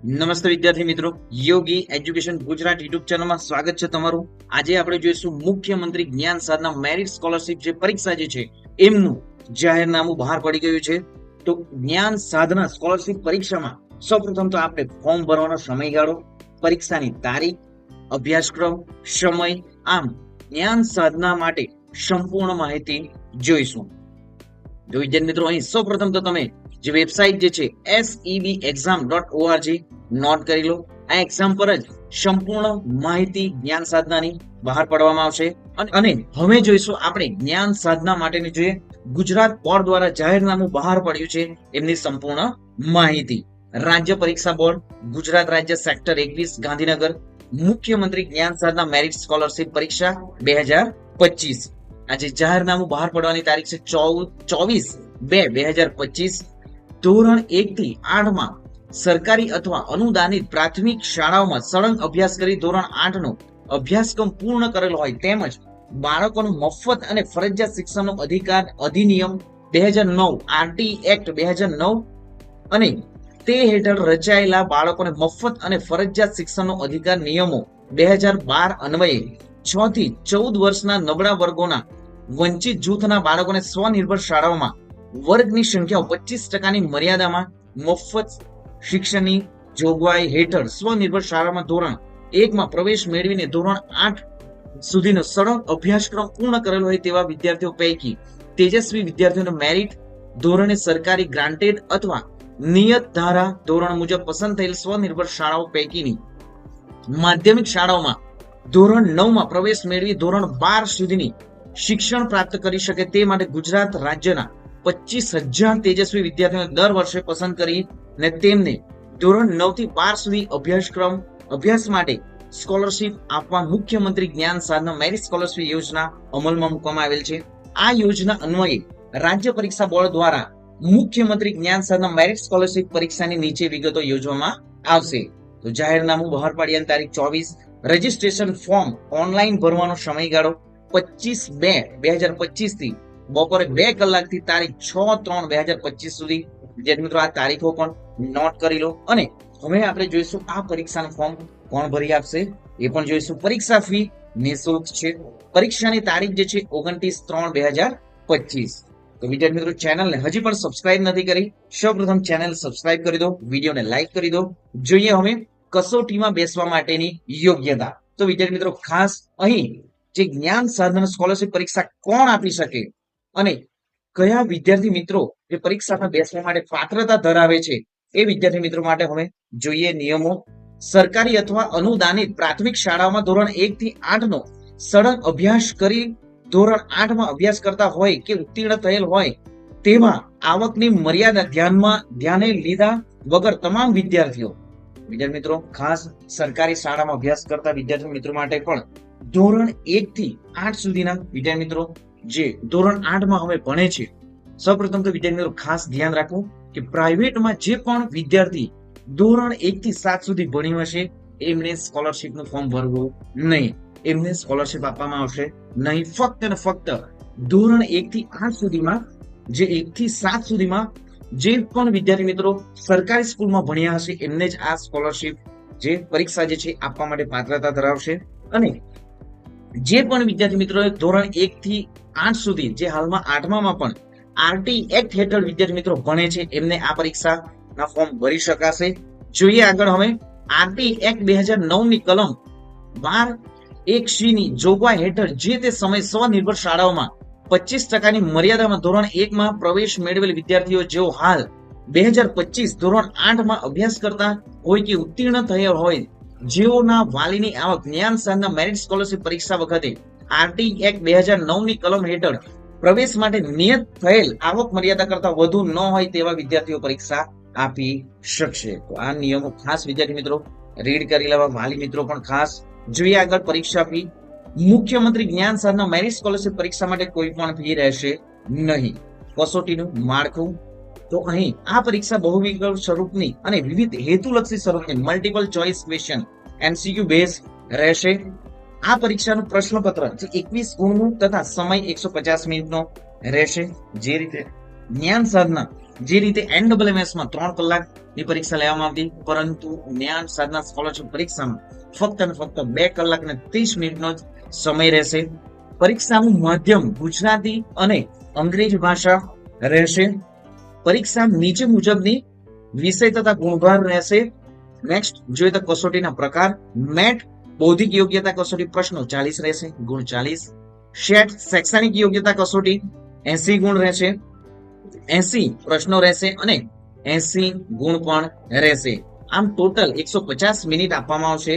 નમસ્તે વિદ્યાર્થી મિત્રો, યોગી એજ્યુકેશન ગુજરાત યુટ્યુબ ચેનલમાં સ્વાગત છે તમારું. આજે આપણે જોઈશું મુખ્યમંત્રી જ્ઞાન સાધના મેરિટ સ્કોલરશિપ જે પરીક્ષા જે છે એમનું જાહેરનામું બહાર પડી ગયું છે. તો જ્ઞાન સાધના સ્કોલરશિપ પરીક્ષામાં સૌપ્રથમ તો આપણે ફોર્મ ભરવાનો સમયગાળો, પરીક્ષાની તારીખ, અભ્યાસક્રમ, સમય, આમ જ્ઞાન સાધના માટે સંપૂર્ણ માહિતી જોઈશું. જો વિદ્યાર્થી મિત્રો, અહીં સૌપ્રથમ તો તમે જે વેબસાઇટ જે છે sebexam.org નોટ કરી લો. આ એક્ઝામ પર જ સંપૂર્ણ માહિતી જ્ઞાન સાધનાની બહાર પાડવામાં આવશે. અને હવે જોઈશું આપણે જ્ઞાન સાધના માટેની જે ગુજરાત બોર્ડ દ્વારા જાહેરનામું બહાર પડ્યું છે એમની સંપૂર્ણ માહિતી. રાજ્ય પરીક્ષા બોર્ડ, ગુજરાત રાજ્ય સેક્ટર 21 ગાંધીનગર, મુખ્યમંત્રી જ્ઞાન સાધના મેરિટ સ્કોલરશિપ પરીક્ષા 2025. આજે જાહેરનામું બહાર પડવાની તારીખ છે 24/2/2025. ધોરણ 1 થી 8 માં સરકારી અથવા અનુદાનિત પ્રાથમિક શાળાઓમાં સળંગ અભ્યાસ કરી ધોરણ 8 નો અભ્યાસક્રમ પૂર્ણ કરેલો હોય તેમજ બાળકોનું મફત અને ફરજિયાત શિક્ષણનો અધિકાર અધિનિયમ 2009 આરટી એક્ટ 2009 અને તે હેઠળ રચાયેલા બાળકોને મફત અને ફરજિયાત શિક્ષણનો અધિકાર નિયમો 2012 અન્વયે 6 થી 14 વર્ષના નબળા વર્ગોના વંચિત જૂથના બાળકોને સ્વનિર્ભર શાળાઓમાં વર્ગની સંખ્યા 25% મર્યાદામાં મફત શિક્ષણની જોગવાઈ હેઠળ સ્વનિર્ભર શાળામાં ધોરણ 1 માં પ્રવેશ મેળવીને ધોરણ 8 સુધીનો સળંગ અભ્યાસક્રમ પૂર્ણ કરેલો હોય તેવા વિદ્યાર્થીઓ પૈકી તેજસ્વી વિદ્યાર્થીઓનો મેરિટ ધોરણે સરકારી ગ્રાન્ટેડ અથવા નિયત ધારા ધોરણ મુજબ પસંદ થયેલ સ્વનિર્ભર શાળાઓ પૈકીની માધ્યમિક શાળાઓમાં ધોરણ 9 માં પ્રવેશ મેળવી ધોરણ 12 સુધીની શિક્ષણ પ્રાપ્ત કરી શકે તે માટે ગુજરાત રાજ્યના 25,000 તેજસ્વી વિદ્યાર્થીઓને દર વર્ષે પસંદ કરીને તેમને ધોરણ 9 થી 12 સુધી અભ્યાસ માટે સ્કોલરશિપ આપવા મુખ્યમંત્રી જ્ઞાન સાધના મેરિટ સ્કોલરશિપ યોજના અમલમાં મૂકવામાં આવેલ છે. આ યોજના અન્વયે રાજ્ય પરીક્ષા બોર્ડ દ્વારા મુખ્યમંત્રી જ્ઞાન સાધના મેરિટ સ્કોલરશિપ પરીક્ષાની નીચે વિગતો યોજવામાં આવશે. તો જાહેરનામું બહાર પાડ્યાની તારીખ 24. રજીસ્ટ્રેશન ફોર્મ ઓનલાઈન ભરવાનો સમયગાળો 25/2/2025 થી બપોરે 2 કલાકથી તારીખ 6/3/2025 સુધી. વિદ્યાર્થી મિત્રો, આ તારીખો પણ નોટ કરી લો. અને હવે આપણે જોઈશું આ પરીક્ષાનું ફોર્મ કોણ ભરી આપશે એ પણ જોઈશું. પરીક્ષા ફી નિઃશુલ્ક છે. પરીક્ષાની તારીખ જે છે 29/3/2025. તો વિદ્યાર્થી મિત્રો, ચેનલને હજી પણ સબસ્ક્રાઇબ નથી કરી, સૌપ્રથમ ચેનલ સબસ્ક્રાઇબ કરી દો, વિડીયોને લાઈક કરી દો. જોઈએ હવે કસોટીમાં બેસવા માટેની યોગ્યતા. તો વિદ્યાર્થી મિત્રો, ખાસ અહીં જે જ્ઞાન સાધના સ્કોલરશિપ પરીક્ષા કોણ આપી શકે અને કયા વિદ્યાર્થી મિત્રો જે પરીક્ષામાં બેસવા માટે પાત્રતા ધરાવે છે એ વિદ્યાર્થી મિત્રો માટે હવે જોઈએ નિયમો. સરકારી અથવા અનુદાનિત પ્રાથમિક શાળાઓમાં ધોરણ 1 થી 8 નો સળંગ અભ્યાસ કરી ધોરણ 8 માં અભ્યાસ કરતા હોય કે ઉત્તીર્ણ થયેલ હોય તેમાં આવકની મર્યાદા ધ્યાને લીધા વગર તમામ વિદ્યાર્થી મિત્રો, ખાસ સરકારી શાળામાં અભ્યાસ કરતા વિદ્યાર્થી મિત્રો માટે પણ ધોરણ 1 થી 8 સુધીના વિદ્યાર્થી મિત્રો જે ધોરણ 8 માં હવે ભણે છે, સૌપ્રથમ તો વિદ્યાર્થી મિત્રો ખાસ ધ્યાન રાખવું કે પ્રાઇવેટમાં જે પણ વિદ્યાર્થી ધોરણ 1 થી 7 સુધી ભણ્યું હશે એમને સ્કોલરશિપનું ફોર્મ ભરવું નહીં. એમને સ્કોલરશિપ આપવામાં આવશે નહીં. ફક્ત અને ફક્ત ધોરણ 1 થી 8 સુધીમાં જે 1 થી 7 સુધીમાં જે પણ વિદ્યાર્થી મિત્રો સરકારી સ્કૂલમાં ભણ્યા હશે એમને જ આ સ્કોલરશિપ જે પરીક્ષા જે છે આપવા માટે પાત્રતા ધરાવશે. અને જે પણ વિદ્યાર્થી મિત્રો ધોરણ 1 થી 8 સુધી જે હાલમાં 8માં પણ આરટી એક્ટ હેઠળ વિદ્યાર્થી મિત્રો ભણે છે એમને આ પરીક્ષાના ફોર્મ ભરી શકાશે. જોઈએ આગળ હવે આરટી એક્ટ 2009 ની કલમ 12(1)(c) ની જોગવાઈ હેઠળ જે તે સમય સ્વનિર્ભર શાળાઓમાં 25% મર્યાદામાં ધોરણ 1 માં પ્રવેશ મેળવેલ વિદ્યાર્થીઓ જેઓ હાલ 2025 ધોરણ 8 માં અભ્યાસ કરતા હોય કે ઉત્તીર્ણ થયેલ હોય જેઓના વાલીની આવક જ્ઞાન સાધના મેરિટ સ્કોલરશિપ પરીક્ષા વખતે આરટી એક્ટ 2009 ની કલમ હેઠળ પ્રવેશ માટે નિયત થયેલ આવક મર્યાદા કરતા વધુ ન હોય તેવા વિદ્યાર્થીઓ પરીક્ષા આપી શકશે. તો આ નિયમો ખાસ વિદ્યાર્થી મિત્રો રીડ કરી લેવા. વાલી મિત્રો પણ ખાસ જોઈએ આગળ પરીક્ષા ફી. મુખ્યમંત્રી જ્ઞાન સાધના મેરિટ સ્કોલરશિપ પરીક્ષા માટે કોઈ પણ ફી રહેશે નહીં. કસોટીનું માળખું. તો અહીં આ પરીક્ષા બહુવિકલ્પ સ્વરૂપની અને વિવિધ હેતુલક્ષી સ્વરૂપની multiple choice question MCQ base રહેશે. આ પરીક્ષાનું પ્રશ્નપત્ર જે 21 ગુણનું તથા સમય 150 મિનિટનો રહેશે. જે રીતે જ્ઞાન સાધના જે રીતે NSSS માં 3 કલાકની પરીક્ષા લેવામાં આવતી, પરંતુ જ્ઞાન સાધના સ્કોલરશિપ પરીક્ષામાં ફક્ત અને ફક્ત 2 કલાક અને 30 મિનિટનો જ સમય રહેશે. પરીક્ષાનું માધ્યમ ગુજરાતી અને અંગ્રેજી ભાષા રહેશે. પરીક્ષા નીચે મુજબની વિષય તથા ગુણભાર રહેશે. નેક્સ્ટ જોઈએ તો કસોટીના પ્રકાર. મેટ બૌદ્ધિક યોગ્યતા કસોટી પ્રશ્નો 40 રહેશે, ગુણ 40. સેટ શૈક્ષણિક યોગ્યતા કસોટી 80 ગુણ રહેશે, 80 પ્રશ્નો રહેશે અને 80 ગુણ પણ રહેશે. આમ ટોટલ 150 મિનિટ આપવામાં આવશે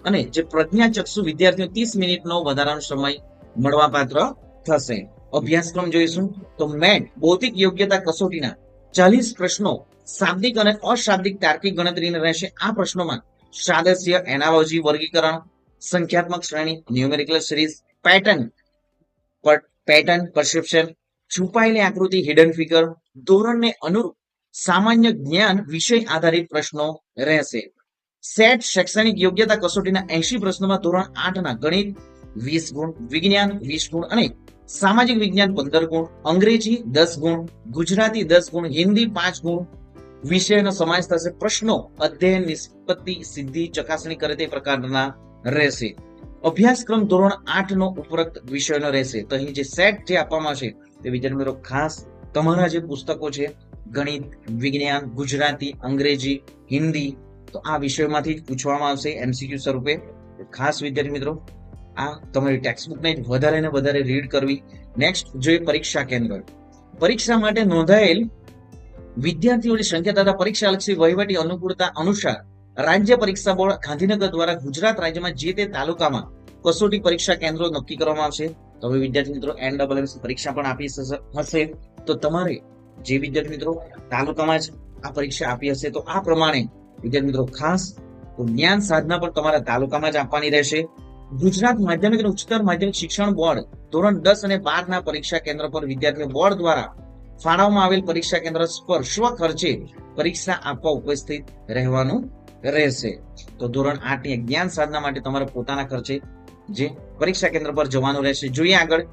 અને જે પ્રજ્ઞાચક્ષુ વિદ્યાર્થીઓ 30 મિનિટનો વધારાનો સમય મળવાપાત્ર થશે. અભ્યાસક્રમ જોઈશું તો મેટ બૌદ્ધિક યોગ્યતા કસોટીના 40 પ્રશ્નો શાબ્દિક અને અશાબ્દિક તાર્કિક ગણતરીના રહેશે. આ પ્રશ્નોમાં સાદસ્ય, એનાલોજી, વર્ગીકરણ, સંખ્યાત્મક શ્રેણી, ન્યુમેરિકલ સિરીઝ, પેટર્ન પરસેપ્શન, છુપાયેલી આકૃતિ, હિડન ફિગર, ધોરણને અનુરૂપ સામાન્ય જ્ઞાન વિષય આધારિત પ્રશ્નો રહેશે. સેટ શૈક્ષણિક યોગ્યતા કસોટીના 80 પ્રશ્નોમાં ધોરણ 8 ના ગણિત 20 ગુણ, વિજ્ઞાન 20 ગુણ અને સામાજિક વિજ્ઞાન 15 ગુણ, અંગ્રેજી 10 ગુણ, ગુજરાતી 10 ગુણ, હિન્દી 5 ગુણ વિષયનો સમાવેશ થશે. પ્રશ્નો અધ્યયન, નિષ્પત્તિ, સિદ્ધિ, ચકાસણી કરે તે પ્રકારના રહેશે. અભ્યાસક્રમ ધોરણ 8 નો ઉપરોક્ત વિષયનો રહેશે. તો અહીં જે સેટ જે આપવામાં છે તે વિદ્યાર્થી મિત્રો ખાસ તમારા જે પુસ્તકો છે ગણિત, વિજ્ઞાન, ગુજરાતી, અંગ્રેજી, હિન્દી, તો આ વિષયોમાંથી જ પૂછવામાં આવશે MCQ સ્વરૂપે. ખાસ વિદ્યાર્થી મિત્રો આ તમારી ટેક્સ્ટબુકને વધારે ને વધારે રીડ કરવી. નેક્સ્ટ જોઈએ પરીક્ષા કેન્દ્ર. પરીક્ષા માટે નોંધાયેલ વિદ્યાર્થીઓની સંખ્યા તથા પરીક્ષાલક્ષી વહીવટી અનુકૂળતા અનુસાર રાજ્ય પરીક્ષા બોર્ડ ગાંધીનગર દ્વારા ગુજરાત રાજ્યમાં જે તે તાલુકામાં કસોટી પરીક્ષા કેન્દ્રો નક્કી કરવામાં આવશે. તો હવે વિદ્યાર્થી મિત્રો NSSS પરીક્ષા પણ આપી હશે, તો તમારે જે વિદ્યાર્થી મિત્રો તાલુકામાં જ આ પરીક્ષા આપી હશે તો આ પ્રમાણે વિદ્યાર્થી મિત્રો ખાસ જ્ઞાન સાધના પણ તમારા તાલુકામાં જ આપવાની રહેશે. ગુજરાત માધ્યમિક અને ઉચ્ચતર માધ્યમિક શિક્ષણ બોર્ડ ધોરણ 10 અને 12 ના પરીક્ષા કેન્દ્ર પર વિદ્યાર્થીઓ બોર્ડ દ્વારા ફાળવવામાં આવેલ પરીક્ષા કેન્દ્ર પર સ્વખર્ચે પરીક્ષા આપવા ઉપસ્થિત રહેવાનું રહેશે. તો ધોરણ 8 ની જ્ઞાન સાધના માટે તમારે પોતાના ખર્ચે જે પરીક્ષા કેન્દ્ર પર જવાનું રહેશે. જોઈએ આગળ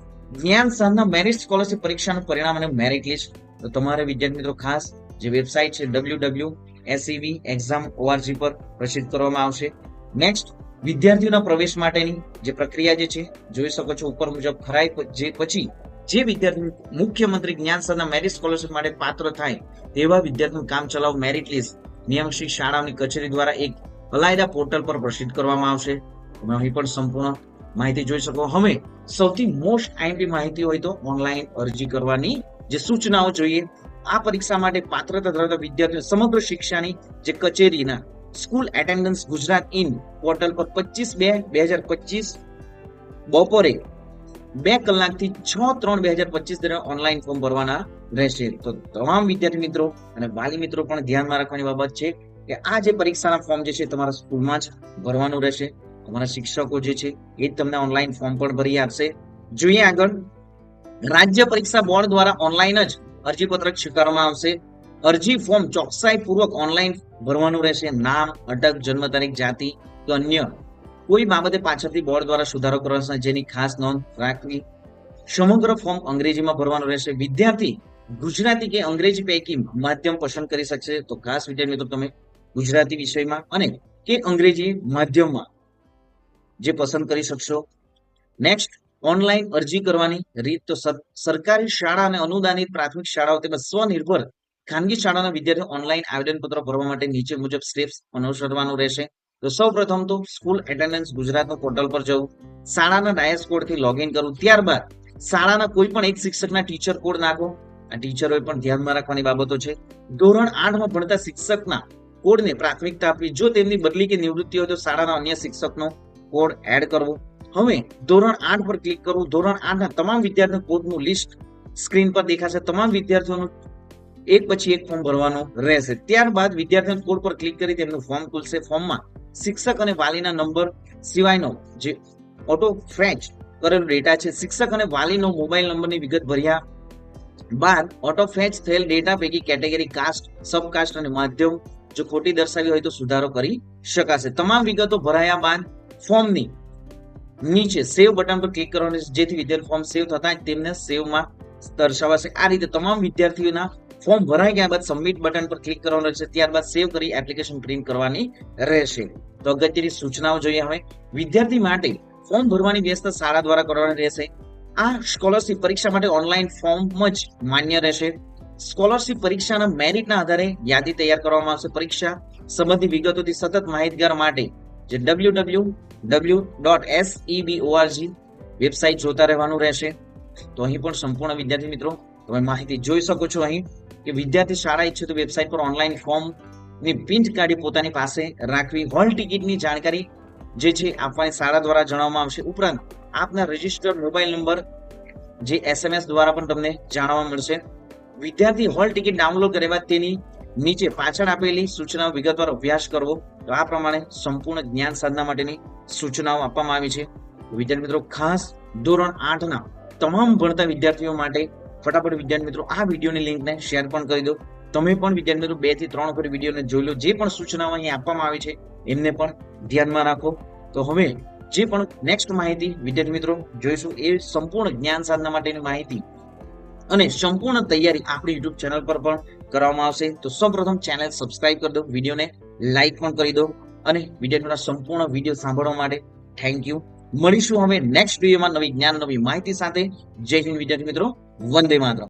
જ્ઞાન સાધના મેરિટ સ્કોલરશિપ પરીક્ષાનું પરિણામ અને મેરિટ લિસ્ટ. તો તમારે વિદ્યાર્થી મિત્રો ખાસ જે વેબસાઇટ છે www.sev.exam.org પર પ્રસિદ્ધ કરવામાં આવશે. નેક્સ્ટ વિદ્યાર્થીઓના પ્રવેશ માટેની જે પ્રક્રિયા જે છે જોઈ શકો છો ઉપર મુજબ. ખરાઈ પછી જે વિદ્યાર્થી મુખ્યમંત્રી જ્ઞાન સાધના મેરિટ સ્કોલરશિપ માટે પાત્ર થાય તેવા વિદ્યાર્થીનું કામ ચલાવ મેરિટ લિસ્ટ નિયમશ્રી શાળાઓની કચેરી દ્વારા એક અલાયદા પોર્ટલ પર પ્રસિદ્ધ કરવામાં આવશે. તમે અહીં પણ સંપૂર્ણ માહિતી જોઈ શકો. હવે સૌથી મોસ્ટ IMP માહિતી હોય તો ઓનલાઈન અરજી કરવાની જે સૂચનાઓ જોઈએ. આ પરીક્ષા માટે પાત્રતા ધરાવતા વિદ્યાર્થીઓ સમગ્ર શિક્ષાની જે કચેરીના school attendance Gujarat in portal પર 25/2/2025 બપોરે 2 કલાકથી 6/3/2025 દરમિયાન ઓનલાઈન ફોર્મ ભરવાના રહેશે. તો તમામ વિદ્યાર્થી મિત્રો અને વાલી મિત્રો પણ ધ્યાનમાં રાખવાની બાબત છે કે આ જે પરીક્ષાના ફોર્મ જે છે તમારા સ્કૂલમાં જ ભરવાનું રહેશે. તમારા શિક્ષકો જે છે એ જ તમને ઓનલાઈન ફોર્મ પણ ભરી આપશે. જોઈએ આગળ રાજ્ય પરીક્ષા બોર્ડ દ્વારા ઓનલાઈન જ અરજીપત્રક સ્વીકારવામાં આવશે. અરજી ફોર્મ ચોકસાઈ પૂર્વક ઓનલાઈન ભરવાનું રહેશે. નામ, અટક, જન્મ તારીખ, જાતિ કે અન્ય કોઈ બાબતે પાછળથી બોર્ડ દ્વારા સુધારો કરવાનો જેની ખાસ નોંધ રાખવી. સમગ્ર ફોર્મ અંગ્રેજીમાં ભરવાનું રહેશે. વિદ્યાર્થી ગુજરાતી કે અંગ્રેજી પૈકી માધ્યમ પસંદ કરી શકશે. તો ખાસ વિદ્યાર્થી મિત્રો તમે ગુજરાતી વિષયમાં અને કે અંગ્રેજી માધ્યમમાં જે પસંદ કરી શકશો. નેક્સ્ટ ઓનલાઈન અરજી કરવાની રીત. તો સરકારી શાળા અને અનુદાનિત પ્રાથમિક શાળાઓ તેમજ સ્વનિર્ભર ખાનગી શાળાના વિદ્યાર્થીઓ ઓનલાઈન આવેદનપત્ર ભરવા માટે નીચે મુજબ સ્ટેપ્સ અનુસરવાનું રહેશે. તો સૌ પ્રથમ તો સ્કૂલ એટેન્ડન્સ ગુજરાતના પોર્ટલ પર જવું, શાળાના ડાયસ કોડથી લોગિન કરવું, ત્યારબાદ શાળાના કોઈ પણ એક શિક્ષકના ટીચર કોડ નાખો. આ ટીચરોએ પણ ધ્યાનમાં રાખવાની બાબતો છે. ધોરણ 8 માં ભણતા શિક્ષકના કોડને પ્રાથમિકતા આપવી. જો તેમની બદલી કે નિવૃત્તિ હોય તો શાળાના અન્ય શિક્ષકનો કોડ એડ કરવો. હવે ધોરણ 8 પર ક્લિક કરવું. ધોરણ 8 ના તમામ વિદ્યાર્થીઓ કોડનું લિસ્ટ સ્ક્રીન પર દેખાશે. તમામ વિદ્યાર્થીઓનું એક પછી એક ફોર્મ ભરવાનું રહેશે. ત્યારબાદ વિદ્યાર્થીઓના કોડ પર ક્લિક કરી તેમનું ફોર્મ ખુલશે. ફોર્મમાં શિક્ષક અને વાલીના નંબર સિવાયનો જે ઓટો ફેચ કરેલો ડેટા છે, શિક્ષક અને વાલીનો મોબાઈલ નંબરની વિગત ભર્યા બાદ ઓટો ફેચ થયેલ ડેટા પૈકી કેટેગરી કાસ્ટ, સબકાસ્ટ અને માધ્યમ જો ખોટી દર્શાવી હોય તો સુધારો કરી શકાશે. તમામ વિગતો ભરાયા બાદ ફોર્મની નીચે સેવ બટન પર ક્લિક કરવાનું છે, જેથી વિદ્યાર્થી ફોર્મ સેવ થતા જ તેમને સેવમાં દર્શાવાશે. આ રીતે તમામ વિદ્યાર્થીઓના ફોર્મ ભરાઈ ગયા બાદ સબમિટ બટન પર ક્લિક કરવાનું રહેશે, ત્યારબાદ સેવ કરી એપ્લિકેશન પ્રિન્ટ કરવાની રહેશે. તો અગત્યની સૂચનાઓ જોઈએ હવે. વિદ્યાર્થી માટે ફોર્મ ભરવાની વ્યવસ્થા શાળા દ્વારા કરવાની રહેશે. આ સ્કોલરશિપ પરીક્ષા માટે ઓનલાઈન ફોર્મ જ માન્ય રહેશે. સ્કોલરશિપ પરીક્ષાના મેરિટના આધારે યાદી તૈયાર કરવામાં આવશે. પરીક્ષા સંબંધી વિગતોથી સતત માહિતગાર માટે જે www.seborg વેબસાઇટ જોતા રહેવાનું રહેશે. તો અહીં પણ સંપૂર્ણ વિદ્યાર્થી મિત્રો તમે માહિતી જોઈ શકો છો અહીં કે વિદ્યાર્થી શાળા ઈચ્છે તો વેબસાઇટ પર ઓનલાઈન ફોર્મ ની પ્રિન્ટ કાઢી પોતાની પાસે રાખવી. હોલ ટિકિટની જાણકારી જે છે આપવાની શાળા દ્વારા જણાવવામાં આવશે. ઉપરાંત આપના રજિસ્ટર્ડ મોબાઈલ નંબર જે SMS દ્વારા પણ તમને જાણવા મળશે. વિદ્યાર્થી હોલ ટિકિટ ડાઉનલોડ કર્યા તેની નીચે પાછળ આપેલી સૂચનાઓ વિગતવાર અભ્યાસ કરવો. તો આ પ્રમાણે સંપૂર્ણ જ્ઞાન સાધના માટેની સૂચનાઓ આપવામાં આવી છે. વિદ્યાર્થી મિત્રો ખાસ ધોરણ 8 ના તમામ ભણતા વિદ્યાર્થીઓ માટે ફટાફટ વિદ્યાર્થી મિત્રો આ વિડીયોની લિંકને શેર પણ કરી દો. તમે પણ વિદ્યાર્થી મિત્રો 2 થી 3 વખત વિડીયોને જોઈ લો. જે પણ સૂચનાઓ અહીં આપવામાં આવી છે એમને પણ ધ્યાનમાં રાખો. તો હવે જે પણ નેક્સ્ટ માહિતી વિદ્યાર્થી મિત્રો જોઈશું એ સંપૂર્ણ જ્ઞાન સાધના માટેની માહિતી અને સંપૂર્ણ તૈયારી આપણી યુટ્યુબ ચેનલ પર પણ કરવામાં આવશે. તો સૌપ્રથમ ચેનલ સબસ્ક્રાઇબ કરી દો, વિડીયોને લાઈક પણ કરી દો અને વિદ્યાર્થીઓના સંપૂર્ણ વિડીયો સાંભળવા માટે થેન્ક યુ. મળીશું હવે નેક્સ્ટ વિડીયોમાં નવી જ્ઞાન નવી માહિતી સાથે. જય હિન્દ વિદ્યાર્થી મિત્રો, વંદે માતરમ.